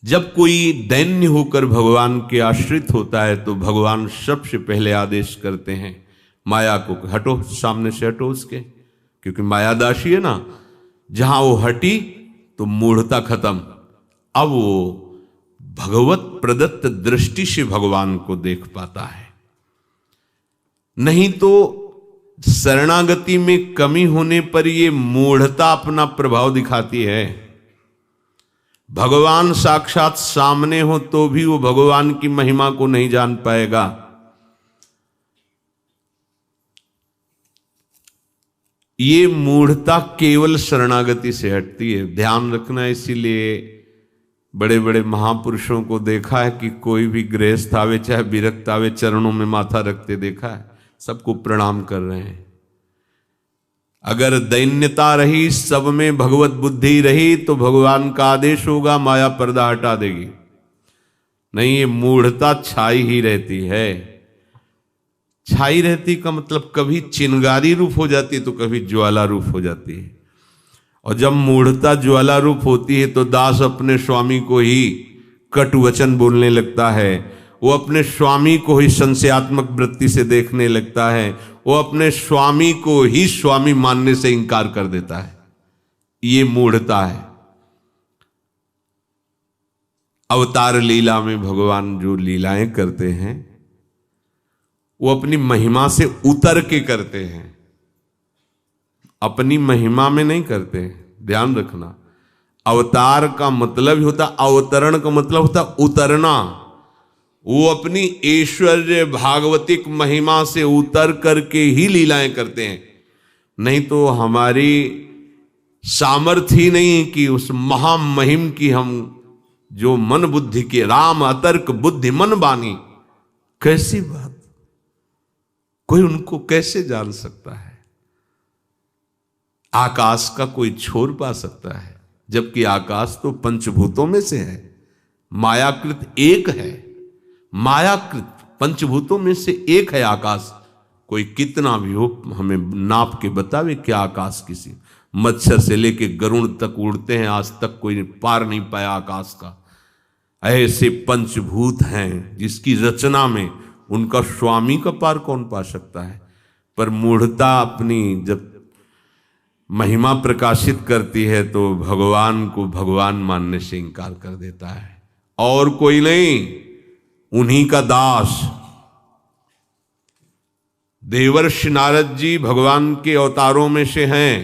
जब कोई दैन्य होकर भगवान के आश्रित होता है तो भगवान सबसे पहले आदेश करते हैं माया को, हटो, सामने से हटो उसके, क्योंकि मायादासी है ना, जहां वो हटी तो मूढ़ता खत्म। अब वो भगवत प्रदत्त दृष्टि से भगवान को देख पाता है। नहीं तो शरणागति में कमी होने पर ये मूढ़ता अपना प्रभाव दिखाती है। भगवान साक्षात सामने हो तो भी वो भगवान की महिमा को नहीं जान पाएगा। ये मूढ़ता केवल शरणागति से हटती है, ध्यान रखना। इसीलिए बड़े बड़े महापुरुषों को देखा है कि कोई भी गृहस्थ आवे चाहे विरक्त आवे, चरणों में माथा रखते देखा है, सबको प्रणाम कर रहे हैं। अगर दैन्यता रही, सब में भगवत बुद्धि रही, तो भगवान का आदेश होगा, माया पर्दा हटा देगी। नहीं, ये मूढ़ता छाई ही रहती है। छाई रहती का मतलब कभी चिंगारी रूप हो जाती है तो कभी ज्वाला रूप हो जाती है। और जब मूढ़ता ज्वाला रूप होती है तो दास अपने स्वामी को ही कटु वचन बोलने लगता है, वो अपने स्वामी को ही संशयात्मक वृत्ति से देखने लगता है, वो अपने स्वामी को ही स्वामी मानने से इंकार कर देता है। ये मूढ़ता है। अवतार लीला में भगवान जो लीलाएं करते हैं वो अपनी महिमा से उतर के करते हैं, अपनी महिमा में नहीं करते हैं। ध्यान रखना, अवतार का मतलब ही होता, अवतरण का मतलब होता उतरना। वो अपनी ऐश्वर्य भागवतिक महिमा से उतर करके ही लीलाएं करते हैं। नहीं तो हमारी सामर्थ्य ही नहीं कि उस महामहिम की हम जो मन बुद्धि के राम अतर्क बुद्धि मन बानी, कैसी बात, कोई उनको कैसे जान सकता है। आकाश का कोई छोर पा सकता है, जबकि आकाश तो पंचभूतों में से है, मायाकृत एक है। मायाकृत पंचभूतों में से एक है आकाश। कोई कितना भी हो हमें नाप के बतावे क्या आकाश किसी, मच्छर से लेके गरुड़ तक उड़ते हैं, आज तक कोई पार नहीं पाया आकाश का। ऐसे पंचभूत हैं जिसकी रचना में उनका स्वामी का पार कौन पा सकता है। पर मूढ़ता अपनी जब महिमा प्रकाशित करती है तो भगवान को भगवान मानने से इंकार कर देता है। और कोई नहीं, उन्हीं का दास। देवर्षि नारद जी भगवान के अवतारों में से हैं।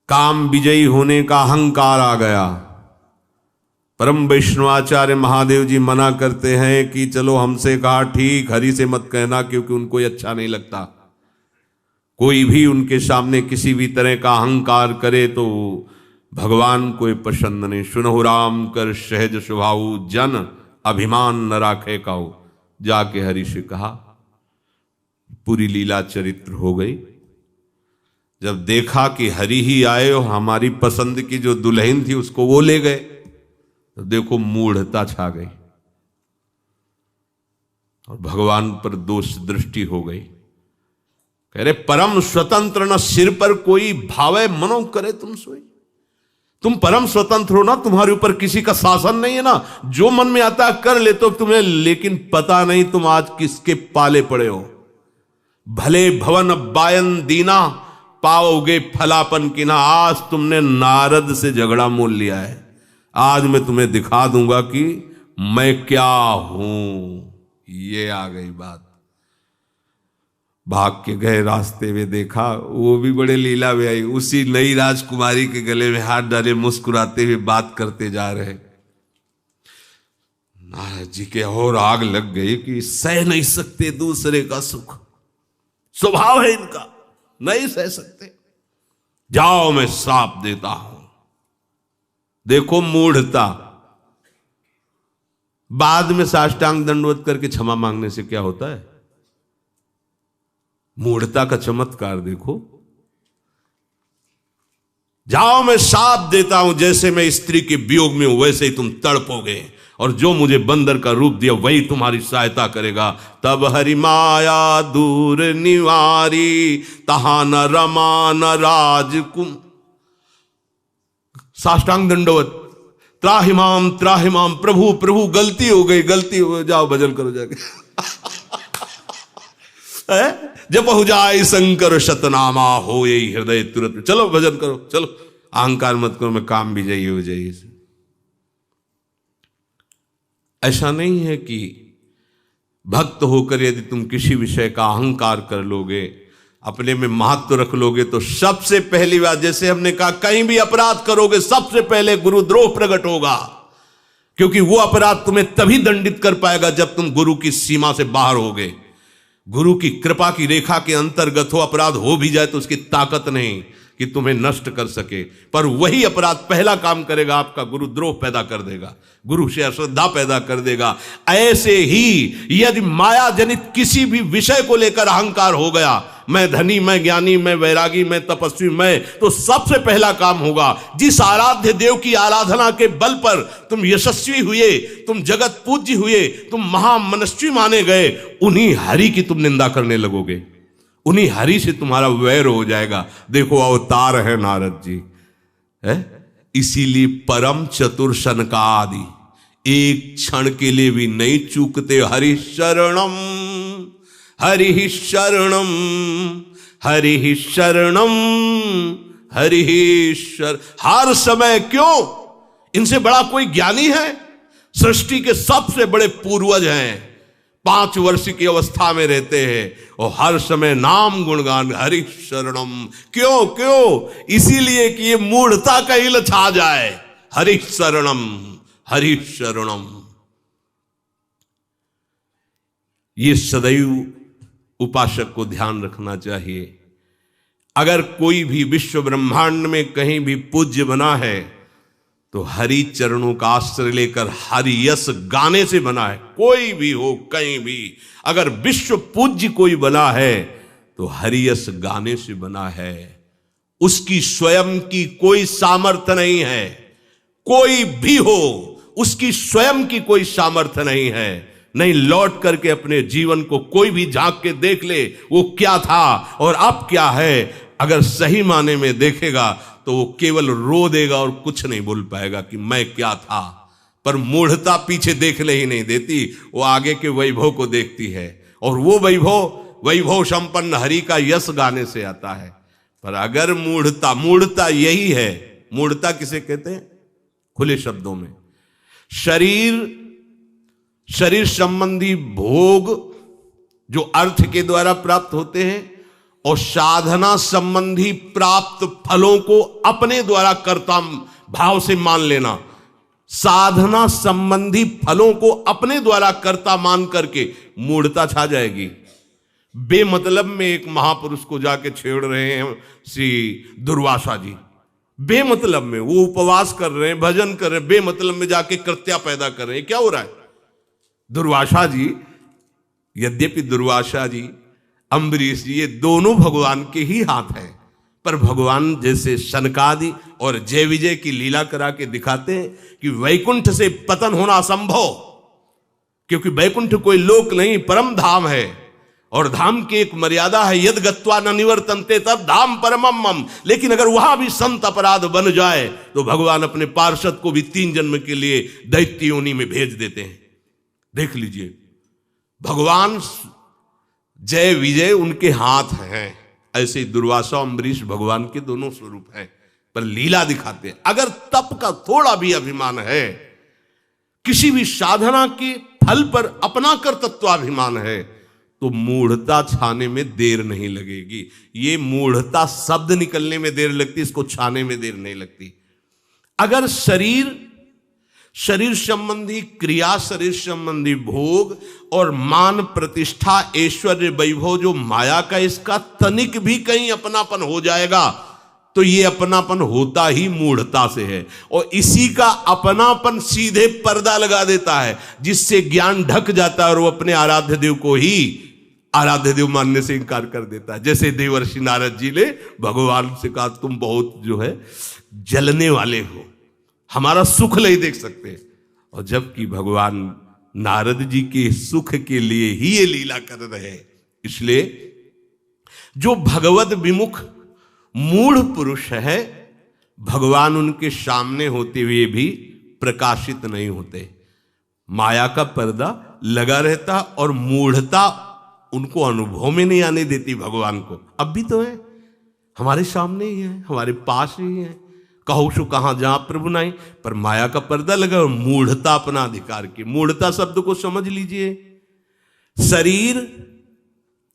काम विजयी होने का अहंकार आ गया। परम वैष्णवाचार्य महादेव जी मना करते हैं कि चलो, हमसे कहा ठीक, हरि से मत कहना क्योंकि उनको अच्छा नहीं लगता। कोई भी उनके सामने किसी भी तरह का अहंकार करे तो भगवान को पसंद नहीं। सुनहु राम कर सहज स्वभाव, जन अभिमान न राखे काऊ। जाके हरि से कहा, पूरी लीला चरित्र हो गई। जब देखा कि हरि ही आए और हमारी पसंद की जो दुल्हन थी उसको वो ले गए, तो देखो मूढ़ता छा गई और भगवान पर दोष दृष्टि हो गई। कह रहे परम स्वतंत्र न सिर पर कोई भावे मनो करे तुम सोई। तुम परम स्वतंत्र हो ना, तुम्हारे ऊपर किसी का शासन नहीं है ना, जो मन में आता है कर लेते हो तुम्हें, लेकिन पता नहीं तुम आज किसके पाले पड़े हो। भले भवन बायन दीना, पाओगे फलापन की ना। आज तुमने नारद से झगड़ा मोल लिया है, आज मैं तुम्हें दिखा दूंगा कि मैं क्या हूं। ये आ गई बात। भाग के गए, रास्ते में देखा वो भी बड़े लीला में आई, उसी नई राजकुमारी के गले में हाथ डाले मुस्कुराते हुए बात करते जा रहे। नारद जी के और आग लग गई कि सह नहीं सकते दूसरे का सुख, स्वभाव है इनका, नहीं सह सकते। जाओ मैं श्राप देता हूं। देखो मूढ़ता। बाद में साष्टांग दंडवत करके क्षमा मांगने से क्या होता है। मूढ़ता का चमत्कार देखो। जाओ मैं शाप देता हूं, जैसे मैं स्त्री के वियोग में हूं वैसे ही तुम तड़पोगे, और जो मुझे बंदर का रूप दिया वही तुम्हारी सहायता करेगा। तब हरि माया दूर निवारी, तहा न रमा न राजकुम। साष्टांग दंडवत, त्राहिमाम प्रभु प्रभु, गलती हो गई, जाओ भजन करो जाके। जब हो जाए शंकर शतनामा, हो यही हृदय तुरंत, चलो भजन करो, चलो अहंकार मत करो, मैं काम भी जाइए हो जाइए। ऐसा नहीं है कि भक्त होकर यदि तुम किसी विषय का अहंकार कर लोगे, अपने में महत्व रख लोगे, तो सबसे पहली बात, जैसे हमने कहा, कहीं भी अपराध करोगे सबसे पहले गुरुद्रोह प्रकट होगा, क्योंकि वो अपराध तुम्हें तभी दंडित कर पाएगा जब तुम गुरु की सीमा से बाहर होगे। गुरु की कृपा की रेखा के अंतर्गत हो, अपराध हो भी जाए तो उसकी ताकत नहीं कि तुम्हें नष्ट कर सके, पर वही अपराध पहला काम करेगा, आपका गुरुद्रोह पैदा कर देगा, गुरु से अश्रद्धा पैदा कर देगा। ऐसे ही यदि माया जनित किसी भी विषय को लेकर अहंकार हो गया, मैं धनी, मैं ज्ञानी, मैं वैरागी, मैं तपस्वी, मैं, तो सबसे पहला काम होगा, जिस आराध्य देव की आराधना के बल पर तुम यशस्वी हुए, तुम जगत पूज्य हुए, तुम महामनस्वी माने गए, उन्हीं हरि की तुम निंदा करने लगोगे, उन्हीं हरि से तुम्हारा वैर हो जाएगा। देखो अवतार है नारद जी, है इसीलिए परम चतुर सनकादि एक क्षण के लिए भी नहीं चूकते। हरि शरणम, हरि शरणम, हरि शरणम, हरि शरण, हर समय। क्यों? इनसे बड़ा कोई ज्ञानी है? सृष्टि के सबसे बड़े पूर्वज हैं, 5 वर्ष की अवस्था में रहते हैं और हर समय नाम गुणगान, हरि शरणम। क्यों? क्यों? इसीलिए कि ये मूढ़ता कहीं न छा जाए। हरि शरणम, हरि शरणम। ये सदैव उपासक को ध्यान रखना चाहिए। अगर कोई भी विश्व ब्रह्मांड में कहीं भी पूज्य बना है तो हरि चरणों का आश्रय लेकर हरि यश गाने से बना है। कोई भी हो, कहीं भी, अगर विश्व पूज्य कोई बना है तो हरि यश गाने से बना है। उसकी स्वयं की कोई सामर्थ्य नहीं है, कोई भी हो, उसकी स्वयं की कोई सामर्थ्य नहीं है। नहीं लौट करके अपने जीवन को कोई भी झांक के देख ले, वो क्या था और अब क्या है। अगर सही माने में देखेगा तो वो केवल रो देगा और कुछ नहीं बोल पाएगा कि मैं क्या था। पर मूढ़ता पीछे देखने ही नहीं देती, वो आगे के वैभव को देखती है, और वो वैभव संपन्न हरि का यश गाने से आता है। पर अगर मूढ़ता यही है। मूढ़ता किसे कहते हैं? खुले शब्दों में शरीर संबंधी भोग जो अर्थ के द्वारा प्राप्त होते हैं, और साधना संबंधी प्राप्त फलों को अपने द्वारा कर्ता भाव से मान लेना। साधना संबंधी फलों को अपने द्वारा कर्ता मान करके मूढ़ता छा जाएगी। बेमतलब में एक महापुरुष को जाके छेड़ रहे हैं श्री दुर्वासा जी, बेमतलब में वो उपवास कर रहे हैं, भजन कर रहे हैं, बेमतलब में जाके कृत्या पैदा कर रहे हैं। क्या हो रहा है? दुर्वासा जी, यद्यपि दुर्वासा जी, अम्बरीश जी, ये दोनों भगवान के ही हाथ हैं, पर भगवान जैसे शनकादि और जय विजय की लीला करा के दिखाते हैं कि वैकुंठ से पतन होना असंभव, क्योंकि वैकुंठ कोई लोक नहीं, परम धाम है, और धाम की एक मर्यादा है, यद गत्वा न निवर्तन्ते तद धाम परमम मम। लेकिन अगर वहां भी संत अपराध बन जाए तो भगवान अपने पार्षद को भी 3 जन्म के लिए दैत्य योनि में भेज देते हैं। देख लीजिए, भगवान जय विजय उनके हाथ हैं। ऐसे दुर्वासा अम्बरीश भगवान के दोनों स्वरूप हैं, पर लीला दिखाते हैं। अगर तप का थोड़ा भी अभिमान है, किसी भी साधना के फल पर अपना कर्तृत्वाभिमान है, तो मूढ़ता छाने में देर नहीं लगेगी। ये मूढ़ता शब्द निकलने में देर लगती, इसको छाने में देर नहीं लगती। अगर शरीर संबंधी क्रिया, शरीर संबंधी भोग और मान प्रतिष्ठा ऐश्वर्य वैभव जो माया का, इसका तनिक भी कहीं अपनापन हो जाएगा तो ये अपनापन होता ही मूढ़ता से है, और इसी का अपनापन सीधे पर्दा लगा देता है, जिससे ज्ञान ढक जाता है और वो अपने आराध्य देव को ही आराध्य देव मानने से इनकार कर देता है। जैसे देवर्षि नारद जी ने भगवान से कहा, तुम बहुत जो है जलने वाले हो, हमारा सुख नहीं देख सकते, और जबकि भगवान नारद जी के सुख के लिए ही ये लीला कर रहे हैं। इसलिए जो भगवद विमुख मूढ़ पुरुष है भगवान उनके सामने होते हुए भी प्रकाशित नहीं होते। माया का पर्दा लगा रहता और मूढ़ता उनको अनुभव में नहीं आने देती भगवान को। अब भी तो है, हमारे सामने ही है, हमारे पास ही है। कहो सो कहां जहां प्रभु नहीं, पर माया का पर्दा लगा और मूढ़ता अपना अधिकार की। मूढ़ता शब्द को समझ लीजिए, शरीर,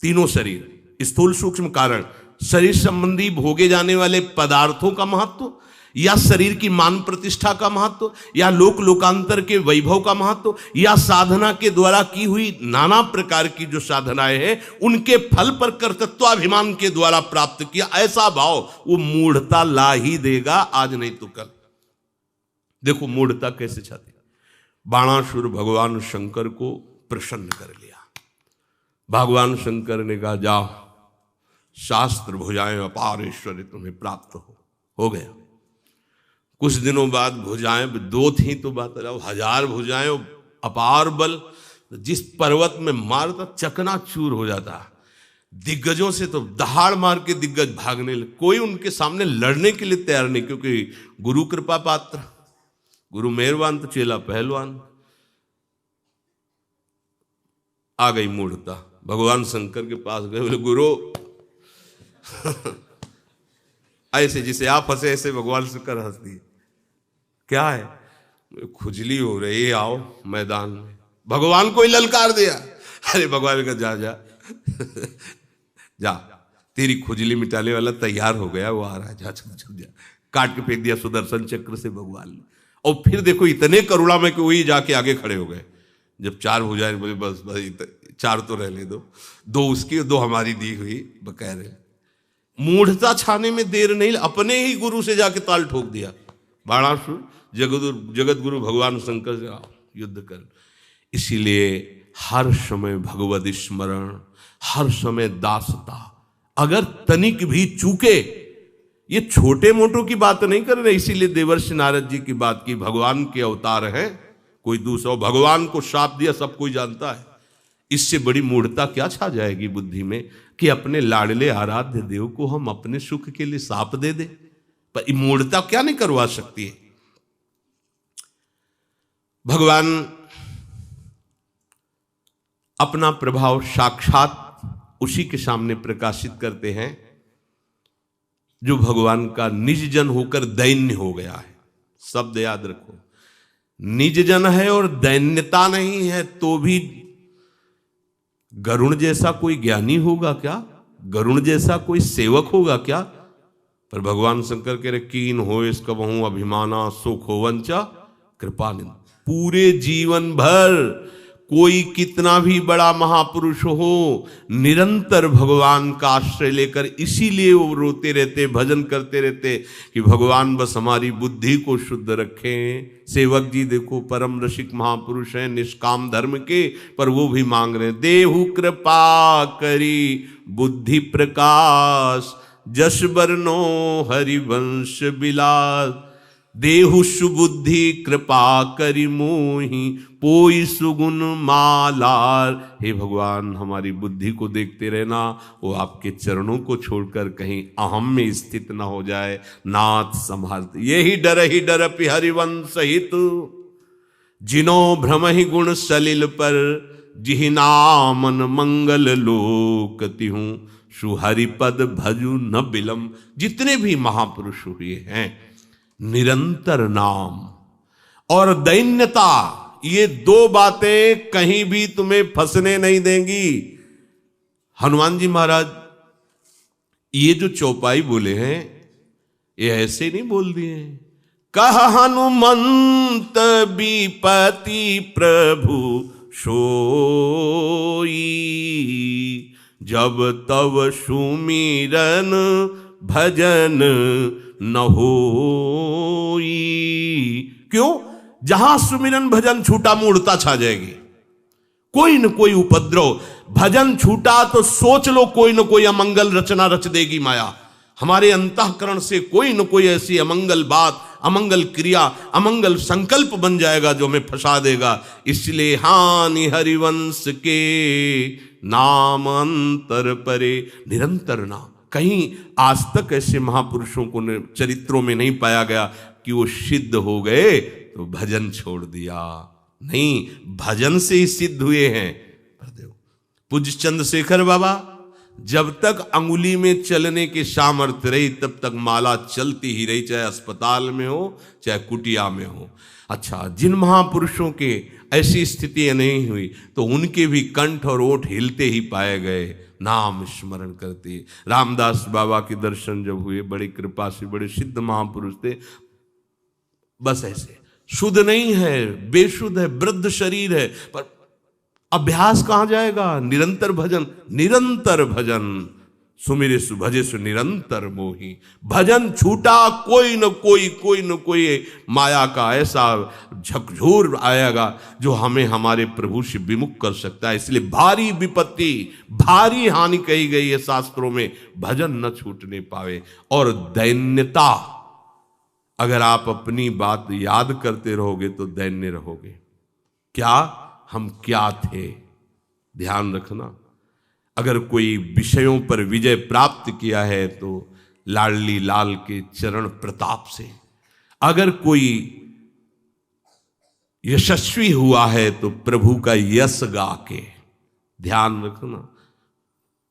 तीनों शरीर, स्थूल सूक्ष्म कारण, शरीर संबंधी भोगे जाने वाले पदार्थों का महत्व, या शरीर की मान प्रतिष्ठा का महत्व, या लोक लोकांतर के वैभव का महत्व, या साधना के द्वारा की हुई नाना प्रकार की जो साधनाएं हैं उनके फल पर कर्तृत्वाभिमान के द्वारा प्राप्त किया, ऐसा भाव वो मूढ़ता ला ही देगा, आज नहीं तो कल। देखो मूढ़ता कैसे छाती। बाणासुर भगवान शंकर को प्रसन्न कर लिया। भगवान शंकर ने कहा जाओ, शास्त्र भुजाएं अपार ऐश्वर्य तुम्हें प्राप्त हो गया। कुछ दिनों बाद भुजाएं दो थी तो बात अलग, 1000 भुजाएं, अपार बल, जिस पर्वत में मारता चकनाचूर हो जाता। दिग्गजों से तो दहाड़ मार के दिग्गज भागने लगे, कोई उनके सामने लड़ने के लिए तैयार नहीं, क्योंकि गुरु कृपा पात्र, गुरु मेहरबान तो चेला पहलवान। आ गई मूढ़ता। भगवान शंकर के पास गए, बोले गुरु ऐसे जिसे आप हंसे ऐसे भगवान शंकर हंस दिए। क्या है? खुजली हो रही है, आओ मैदान में। भगवान को ही ललकार दिया। अरे भगवान का जा जा जा, तेरी खुजली मिटाने वाला तैयार हो गया, वो आ रहा है, जा चल चल जा। काट के फेंक दिया सुदर्शन चक्र से भगवान ने। और फिर देखो इतने करुणा में कि वही जाके आगे खड़े हो गए। जब 4 भुजाएं, बोले बस बस 4 तो रहने दो, 2 उसकी 2 हमारी दी हुई बकैर। मूढ़ता छाने में देर नहीं, अपने ही गुरु से जाके ताल ठोक दिया। बाणासुर जगत गुरु भगवान शंकर से युद्ध कर। इसीलिए हर समय भगवद स्मरण, हर समय दासता। अगर तनिक भी चूके, ये छोटे मोटों की बात नहीं कर रहे, इसीलिए देवर्षि नारद जी की बात की, भगवान के अवतार हैं, कोई दूसरा। भगवान को शाप दिया सब कोई जानता है। इससे बड़ी मूढ़ता क्या छा जाएगी बुद्धि में कि अपने लाडले आराध्य देव को हम अपने सुख के लिए शाप दे दे। पर मूढ़ता क्या नहीं करवा सकती है। भगवान अपना प्रभाव साक्षात उसी के सामने प्रकाशित करते हैं जो भगवान का निज जन होकर दैन्य हो गया है। शब्द याद रखो, निज जन है और दैन्यता नहीं है तो भी गरुण जैसा कोई ज्ञानी होगा क्या? गरुण जैसा कोई सेवक होगा क्या? पर भगवान शंकर कह रहे कीन हो इसका बहु अभिमाना सुख हो वंचा कृपानिंद। पूरे जीवन भर कोई कितना भी बड़ा महापुरुष हो, निरंतर भगवान का आश्रय लेकर, इसीलिए वो रोते रहते, भजन करते रहते कि भगवान बस हमारी बुद्धि को शुद्ध रखें। सेवक जी देखो परम रसिक महापुरुष हैं, निष्काम धर्म के, पर वो भी मांग रहे हैं देहु कृपा करी बुद्धि प्रकाश, जस बरनो हरिवंश विलास। देहु सुबुद्धि कृपा करी मोहि, पोई सुगुण मालार। हे भगवान हमारी बुद्धि को देखते रहना, वो आपके चरणों को छोड़कर कहीं अहम में स्थित न हो जाए। नाथ संभालते, यही डर पि हरिवंश हित, जिनो भ्रम ही गुण सलिल पर, जिहि नामन मंगल लोक तिहूं, सुहरिपद भजु न बिलम। जितने भी महापुरुष हुए हैं, निरंतर नाम और दैन्यता, ये 2 बातें कहीं भी तुम्हें फंसने नहीं देंगी। हनुमान जी महाराज ये जो चौपाई बोले हैं, ये ऐसे नहीं बोल दिए हैं। कह हनुमंत विपति प्रभु सोई, जब तब सुमिरन भजन न होई। क्यों? जहां सुमिरन भजन छूटा मूढ़ता छा जाएगी। कोई न कोई उपद्रव, भजन छूटा तो सोच लो कोई न कोई अमंगल रचना रच देगी माया। हमारे अंतःकरण से कोई न कोई ऐसी अमंगल बात, अमंगल क्रिया, अमंगल संकल्प बन जाएगा जो हमें फंसा देगा। इसलिए हानि हरिवंश के नाम अंतर परे, निरंतर नाम। कहीं आज तक ऐसे महापुरुषों को चरित्रों में नहीं पाया गया कि वो सिद्ध हो गए तो भजन छोड़ दिया। नहीं, भजन से ही सिद्ध हुए हैं। पूज्य चंद्रशेखर बाबा जब तक अंगुली में चलने की सामर्थ्य रही तब तक माला चलती ही रही, चाहे अस्पताल में हो चाहे कुटिया में हो। अच्छा, जिन महापुरुषों के ऐसी स्थितियां नहीं हुई तो उनके भी कंठ और ओठ हिलते ही पाए गए, नाम स्मरण करते। रामदास बाबा के दर्शन जब हुए, बड़ी कृपा से, बड़े सिद्ध महापुरुष थे। बस ऐसे शुद्ध नहीं है, बेशुद्ध है, वृद्ध शरीर है, पर अभ्यास कहां जाएगा? निरंतर भजन, निरंतर भजन। सुमिरे सुभजे सु निरंतर मोही। भजन छूटा कोई न कोई माया का ऐसा झकझोर आएगा जो हमें हमारे प्रभु से विमुख कर सकता है। इसलिए भारी विपत्ति, भारी हानि कही गई है शास्त्रों में, भजन न छूटने पावे। और दैन्यता, अगर आप अपनी बात याद करते रहोगे तो दैन्य रहोगे। क्या हम क्या थे, ध्यान रखना। अगर कोई विषयों पर विजय प्राप्त किया है तो लाडली लाल के चरण प्रताप से, अगर कोई यशस्वी हुआ है तो प्रभु का यश गा के, ध्यान रखना।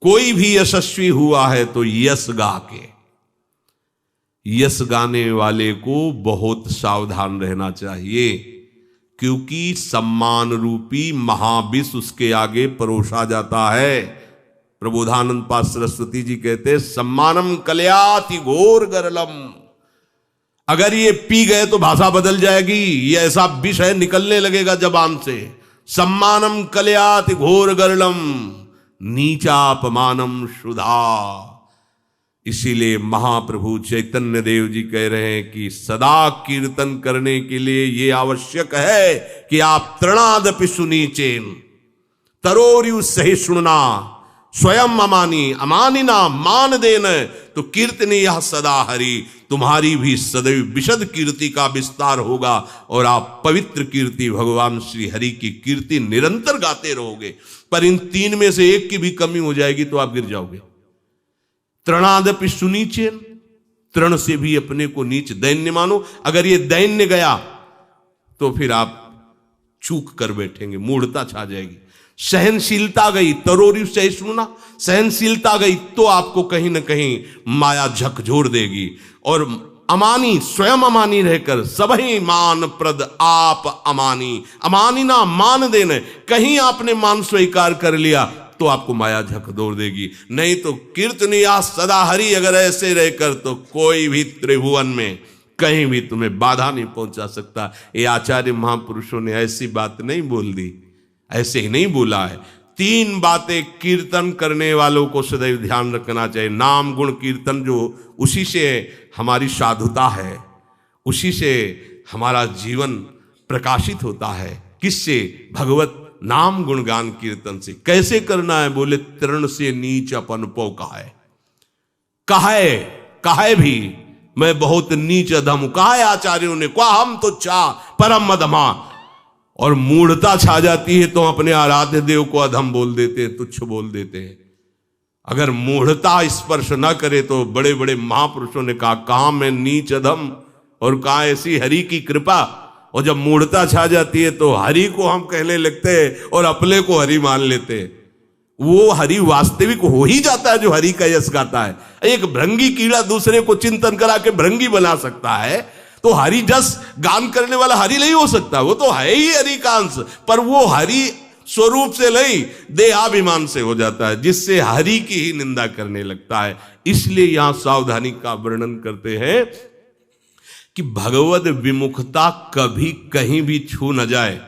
कोई भी यशस्वी हुआ है तो यश गा के। यश गाने वाले को बहुत सावधान रहना चाहिए, क्योंकि सम्मान रूपी महाविष उसके आगे परोसा जाता है। प्रबोधानंद पाद सरस्वती जी कहते, सम्मानम कलयाति घोर गरलम। अगर ये पी गए तो भाषा बदल जाएगी, ये ऐसा विष है, निकलने लगेगा जबान से। सम्मानम कलयाति घोर गरलम नीचापमानम शुधा। इसीलिए महाप्रभु चैतन्य देव जी कह रहे हैं कि सदा कीर्तन करने के लिए यह आवश्यक है कि आप तृणादपि सुनीचेन तरोरियु सहिष्णुना स्वयं अमानी अमानिना मान देन। तो कीर्तनी यह सदा हरि, तुम्हारी भी सदैव विशद कीर्ति का विस्तार होगा और आप पवित्र कीर्ति भगवान श्री हरि की कीर्ति निरंतर गाते रहोगे। पर इन तीन में से एक की भी कमी हो जाएगी तो आप गिर जाओगे। तृणादपि सुनीचेन, तृण से भी अपने को नीच, दैन्य मानो। अगर ये दैन्य गया तो फिर आप चूक कर बैठेंगे, मूढ़ता छा जाएगी। सहनशीलता गई, तरोरी सहिष्णुना, सहनशीलता गई तो आपको कहीं ना कहीं माया झकझोर देगी। और अमानी, स्वयं अमानी रहकर सबही मान प्रद आप अमानी, अमानी ना मान देने, कहीं आपने मान स्वीकार कर लिया तो आपको माया झकझोर देगी। नहीं तो कीर्तनिया सदा हरि अगर ऐसे रहकर तो कोई भी त्रिभुवन में कहीं भी तुम्हें बाधा नहीं पहुंचा सकता। ये आचार्य महापुरुषों ने ऐसी बात नहीं बोल दी, ऐसे ही नहीं बोला है। तीन बातें कीर्तन करने वालों को सदैव ध्यान रखना चाहिए। नाम गुण कीर्तन, जो उसी से हमारी साधुता है, उसी से हमारा जीवन प्रकाशित होता है। किससे? भगवत नाम गुणगान कीर्तन से। कैसे करना है? बोले तृण से नीच अपन पौ कहे भी मैं बहुत नीच अधम, कहा है आचार्यों ने, कहा हम तो चा परम अधमा। और मूढ़ता छा जाती है तो अपने आराध्य देव को अधम बोल देते हैं, तुच्छ बोल देते हैं। अगर मूढ़ता स्पर्श न करे तो बड़े बड़े महापुरुषों ने कहा, कहां मैं नीच अधम और कहां ऐसी हरि की कृपा। और जब मूढ़ता छा जाती है तो हरि को हम कहने लगते हैं और अपने को हरि मान लेते हैं। वो हरि वास्तविक हो ही जाता है जो हरि का यश गाता है। एक भृंगी कीड़ा दूसरे को चिंतन करा के भृंगी बना सकता है, तो हरि जस गान करने वाला हरि नहीं हो सकता। वो तो है ही हरि का अंश, पर वो हरि स्वरूप से नहीं, देहाभिमान से हो जाता है, जिससे हरि की ही निंदा करने लगता है। इसलिए यहां सावधानी का वर्णन करते हैं कि भगवद विमुखता कभी कहीं भी छू न जाए।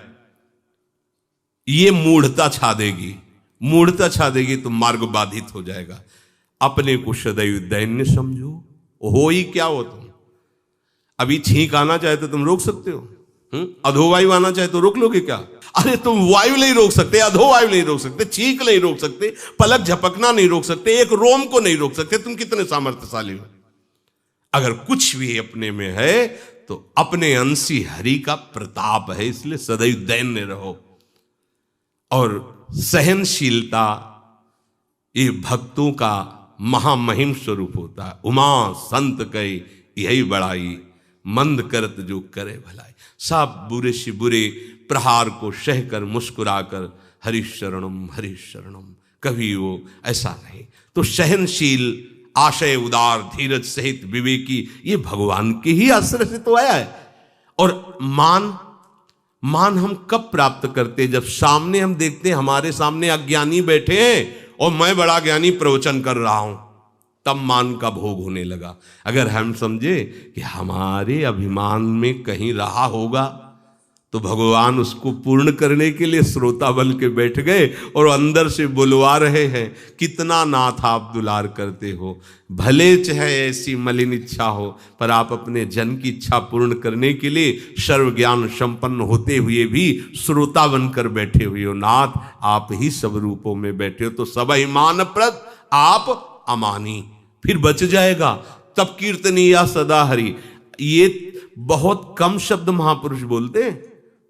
ये मूढ़ता छा देगी, मूढ़ता छा देगी तो मार्ग बाधित हो जाएगा। अपने को सदैव दैन्य समझो। हो ही क्या हो तुम? अभी छींक आना चाहे तो तुम रोक सकते हो, अधोवायु आना चाहे तो रोक लोगे क्या? अरे तुम वायु नहीं रोक सकते, अधोवायु नहीं रोक सकते, छींक नहीं रोक सकते, पलक झपकना नहीं रोक सकते, एक रोम को नहीं रोक सकते। तुम कितने सामर्थ्यशाली हो? अगर कुछ भी अपने में है तो अपने अंशी हरि का प्रताप है। इसलिए सदैव दैन्य रहो। और सहनशीलता ये भक्तों का महामहिम स्वरूप होता है। उमा संत कई यही बड़ाई, मंद करत जो करे भलाई। सब बुरे से बुरे प्रहार को सहकर मुस्कुराकर हरिशरणम हरिशरणम, कभी वो ऐसा नहीं। तो सहनशील, आशय उदार, धीरज सहित विवेकी, ये भगवान के ही आश्रय से तो आया है। और मान हम कब प्राप्त करते? जब सामने हम देखते हैं हमारे सामने अज्ञानी बैठे हैं और मैं बड़ा ज्ञानी प्रवचन कर रहा हूं, तब मान का भोग होने लगा। अगर हम समझे कि हमारे अभिमान में कहीं रहा होगा, तो भगवान उसको पूर्ण करने के लिए श्रोता बन के बैठ गए और अंदर से बुलवा रहे हैं, कितना नाथ आप दुलार करते हो, भले चाहे ऐसी मलिन इच्छा हो, पर आप अपने जन की इच्छा पूर्ण करने के लिए सर्व ज्ञान संपन्न होते हुए भी श्रोता बनकर बैठे हुए हो। नाथ आप ही सब रूपों में बैठे हो, तो सबहि मानप्रद आप अमानी, फिर बच जाएगा। तब कीर्तनीया सदा हरि, ये बहुत कम शब्द महापुरुष बोलते हैं।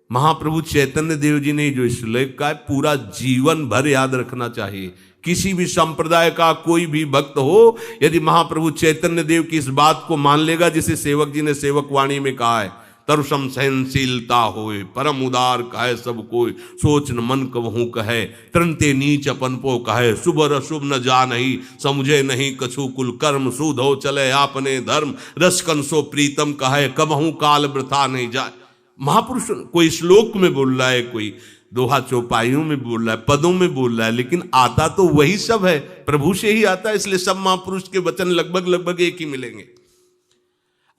महाप्रभु चैतन्य देव जी ने जो श्लोक का पूरा जीवन भर याद रखना चाहिए। किसी भी संप्रदाय का कोई भी भक्त हो, यदि महाप्रभु चैतन्य देव की इस बात को मान लेगा, जिसे सेवक जी ने सेवक वाणी में कहा है, तरुषम सहनशीलता होए, परम उदार कहे सब कोई, सोच न मन कबहू कहे, तरंते नीच अपन पो कहे, शुभ और अशुभ न जानहि, समझे नहीं कछु कुल कर्म, सूधो चले आपने धर्म, रस कंसो प्रीतम कहे, कबहू काल वृथा नहीं जाए। महापुरुष कोई श्लोक में बोल रहा है, कोई दोहा चौपाइयों में बोल रहा है, पदों में बोल रहा है, लेकिन आता तो वही सब है, प्रभु से ही आता है। इसलिए सब महापुरुष के वचन लगभग एक ही मिलेंगे।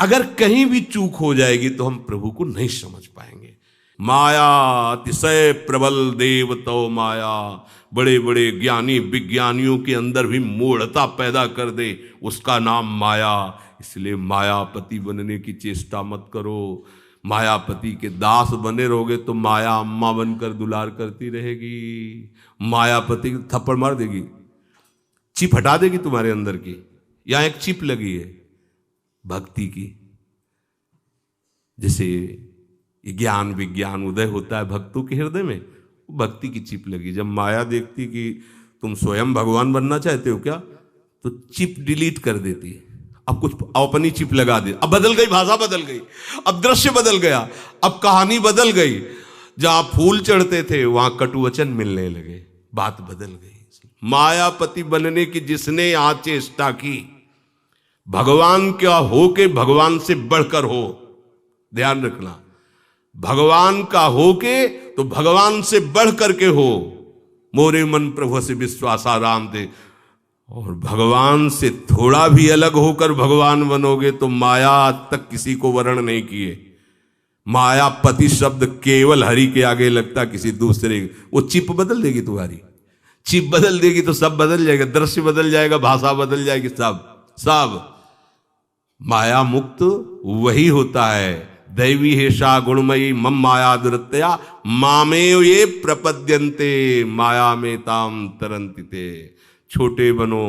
अगर कहीं भी चूक हो जाएगी तो हम प्रभु को नहीं समझ पाएंगे। माया अतिशय प्रबल देव तो माया, बड़े बड़े ज्ञानी विज्ञानियों के अंदर भी मूढ़ता पैदा कर दे, उसका नाम माया। इसलिए मायापति बनने की चेष्टा मत करो। मायापति के दास बने रहोगे तो माया अम्मा बनकर दुलार करती रहेगी। मायापति थप्पड़ मार देगी, चिप हटा देगी तुम्हारे अंदर की। यहां एक चिप लगी है भक्ति की, जैसे ज्ञान विज्ञान उदय होता है भक्तों के हृदय में, भक्ति की चिप लगी। जब माया देखती कि तुम स्वयं भगवान बनना चाहते हो क्या, तो चिप डिलीट कर देती है। अब कुछ अपनी चिप लगा दे, अब बदल गई, भाषा बदल गई, अब दृश्य बदल गया, अब कहानी बदल गई। जहां फूल चढ़ते थे वहां कटुवचन मिलने लगे, बात बदल गई। मायापति बनने की जिसने यहां चेष्टा की, भगवान क्या हो के भगवान से बढ़कर हो, ध्यान रखना, भगवान का हो के तो भगवान से बढ़ करके हो। मोरे मन प्रभु से विश्वासा राम दे, और भगवान से थोड़ा भी अलग होकर भगवान बनोगे तो माया आज तक किसी को वर्ण नहीं किए। मायापति शब्द केवल हरि के आगे लगता, किसी दूसरे, वो चिप बदल देगी तुम्हारी, चिप बदल देगी तो सब बदल जाएगा, दृश्य बदल जाएगा, भाषा बदल जाएगी, सब। माया मुक्त वही होता है। दैवी हेषा गुणमयी मम माया दुरत्या, मामेव ये प्रपद्यन्ते माया में ताम तरंतिते। छोटे बनो,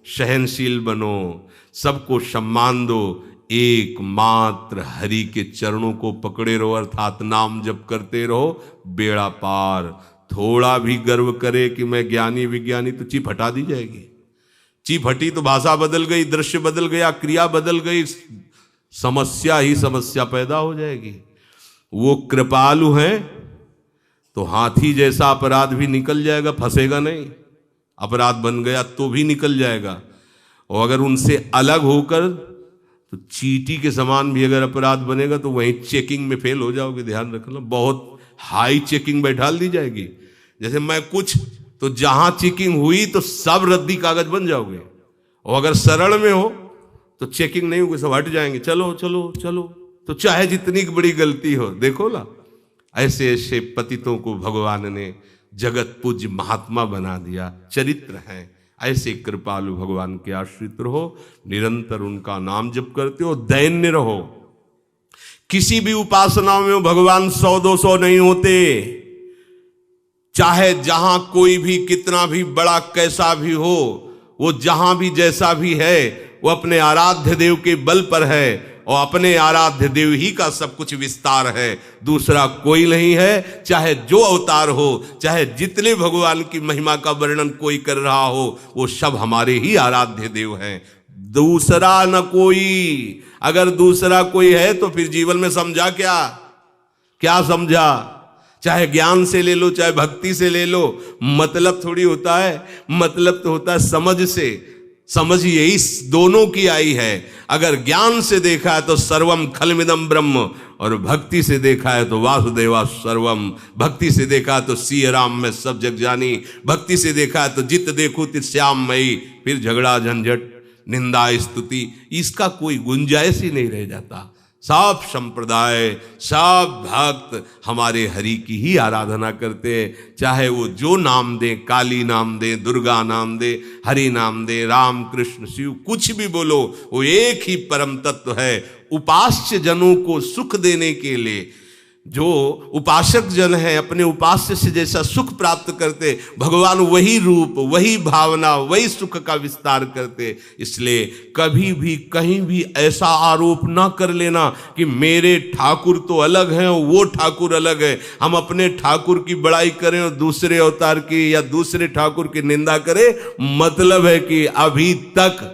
सहनशील बनो, सबको सम्मान दो, एकमात्र हरि के चरणों को पकड़े रहो, अर्थात नाम जप करते रहो, बेड़ा पार। थोड़ा भी गर्व करे कि मैं ज्ञानी विज्ञानी, तो चिप हटा दी जाएगी। चिप हटी तो भाषा बदल गई, दृश्य बदल गया, क्रिया बदल गई, समस्या ही समस्या पैदा हो जाएगी। वो कृपालु हैं तो हाथी जैसा अपराध भी निकल जाएगा, फंसेगा नहीं। अपराध बन गया तो भी निकल जाएगा, और अगर उनसे अलग होकर तो चींटी के समान भी अगर अपराध बनेगा तो वहीं चेकिंग में फेल हो जाओगे। ध्यान रखना, बहुत हाई चेकिंग बैठाल दी जाएगी। जैसे मैं कुछ, तो जहां चेकिंग हुई तो सब रद्दी कागज बन जाओगे, और अगर सरल में हो तो चेकिंग नहीं होगी, सब हट जाएंगे, चलो चलो चलो। तो चाहे जितनी बड़ी गलती हो, देखो ना, ऐसे ऐसे पतितों को भगवान ने जगत पूज्य महात्मा बना दिया। चरित्र हैं ऐसे। कृपालु भगवान के आश्रित रहो, निरंतर उनका नाम जप करते हो, दैन्य रहो। किसी भी उपासना में भगवान 100-200 नहीं होते। चाहे जहां कोई भी कितना भी बड़ा कैसा भी हो, वो जहां भी जैसा भी है, वो अपने आराध्य देव के बल पर है। और अपने आराध्य देव ही का सब कुछ विस्तार है, दूसरा कोई नहीं है। चाहे जो अवतार हो, चाहे जितने भगवान की महिमा का वर्णन कोई कर रहा हो, वो सब हमारे ही आराध्य देव हैं, दूसरा न कोई। अगर दूसरा कोई है तो फिर जीवन में समझा क्या समझा? चाहे ज्ञान से ले लो, चाहे भक्ति से ले लो, मतलब थोड़ी होता है। मतलब तो होता है समझ से। समझ यही दोनों की आई है। अगर ज्ञान से देखा है तो सर्वम खलमिदम ब्रह्म, और भक्ति से देखा है तो वासुदेवा सर्वम। भक्ति से देखा है तो सिय राम में सब जग जानी, भक्ति से देखा है तो जित देखो तित श्याम मई। फिर झगड़ा झंझट निंदा स्तुति इसका कोई गुंजाइश ही नहीं रह जाता। सब संप्रदाय, सब भक्त हमारे हरि की ही आराधना करते हैं, चाहे वो जो नाम दे, काली नाम दे, दुर्गा नाम दे, हरि नाम दे, राम कृष्ण शिव कुछ भी बोलो, वो एक ही परम तत्व है। उपास्य जनों को सुख देने के लिए जो उपासक जन है, अपने उपास्य से जैसा सुख प्राप्त करते, भगवान वही रूप, वही भावना, वही सुख का विस्तार करते। इसलिए कभी भी कहीं भी ऐसा आरोप ना कर लेना कि मेरे ठाकुर तो अलग हैं, वो ठाकुर अलग है। हम अपने ठाकुर की बड़ाई करें और दूसरे अवतार की या दूसरे ठाकुर की निंदा करें, मतलब है कि अभी तक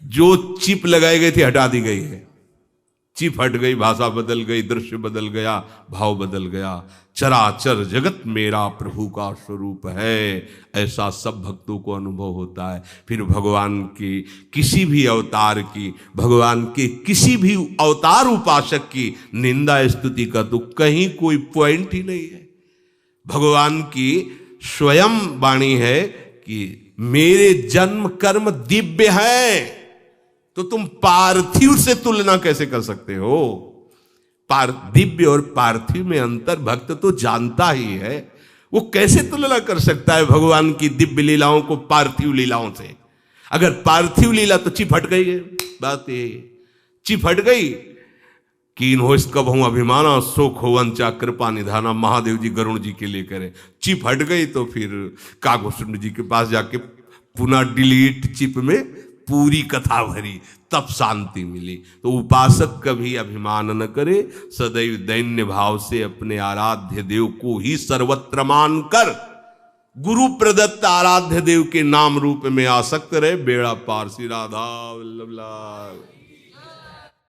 जो चिप लगाई गई थी हटा दी गई है। चिप हट गई, भाषा बदल गई, दृश्य बदल गया, भाव बदल गया। चराचर जगत मेरा प्रभु का स्वरूप है, ऐसा सब भक्तों को अनुभव होता है। फिर भगवान की किसी भी अवतार की, भगवान के किसी भी अवतार उपासक की निंदा स्तुति का तो कहीं कोई पॉइंट ही नहीं है। भगवान की स्वयं वाणी है कि मेरे जन्म कर्म दिव्य है, तो तुम पार्थिव से तुलना कैसे कर सकते हो? दिव्य और पार्थिव में अंतर भक्त तो जानता ही है, वो कैसे तुलना कर सकता है भगवान की दिव्य लीलाओं को पार्थिव लीलाओं से? अगर पार्थिव लीला तो चिप हट गई है, बात ये चिप हट गई। कीन हो कब हूं अभिमाना, शोक हो वंचा कृपा निधाना, महादेव जी गरुण जी के लिए करे। चिप हट गई तो फिर कागभूषण जी के पास जाके पुनः डिलीट चिप में पूरी कथा भरी, तब शांति मिली। तो उपासक कभी अभिमान न करे, सदैव दैन्य भाव से अपने आराध्य देव को ही सर्वत्र मान कर गुरु प्रदत्त आराध्य देव के नाम रूप में आसक्त रहे। बेड़ा पार। श्री राधा वल्लभ लाल।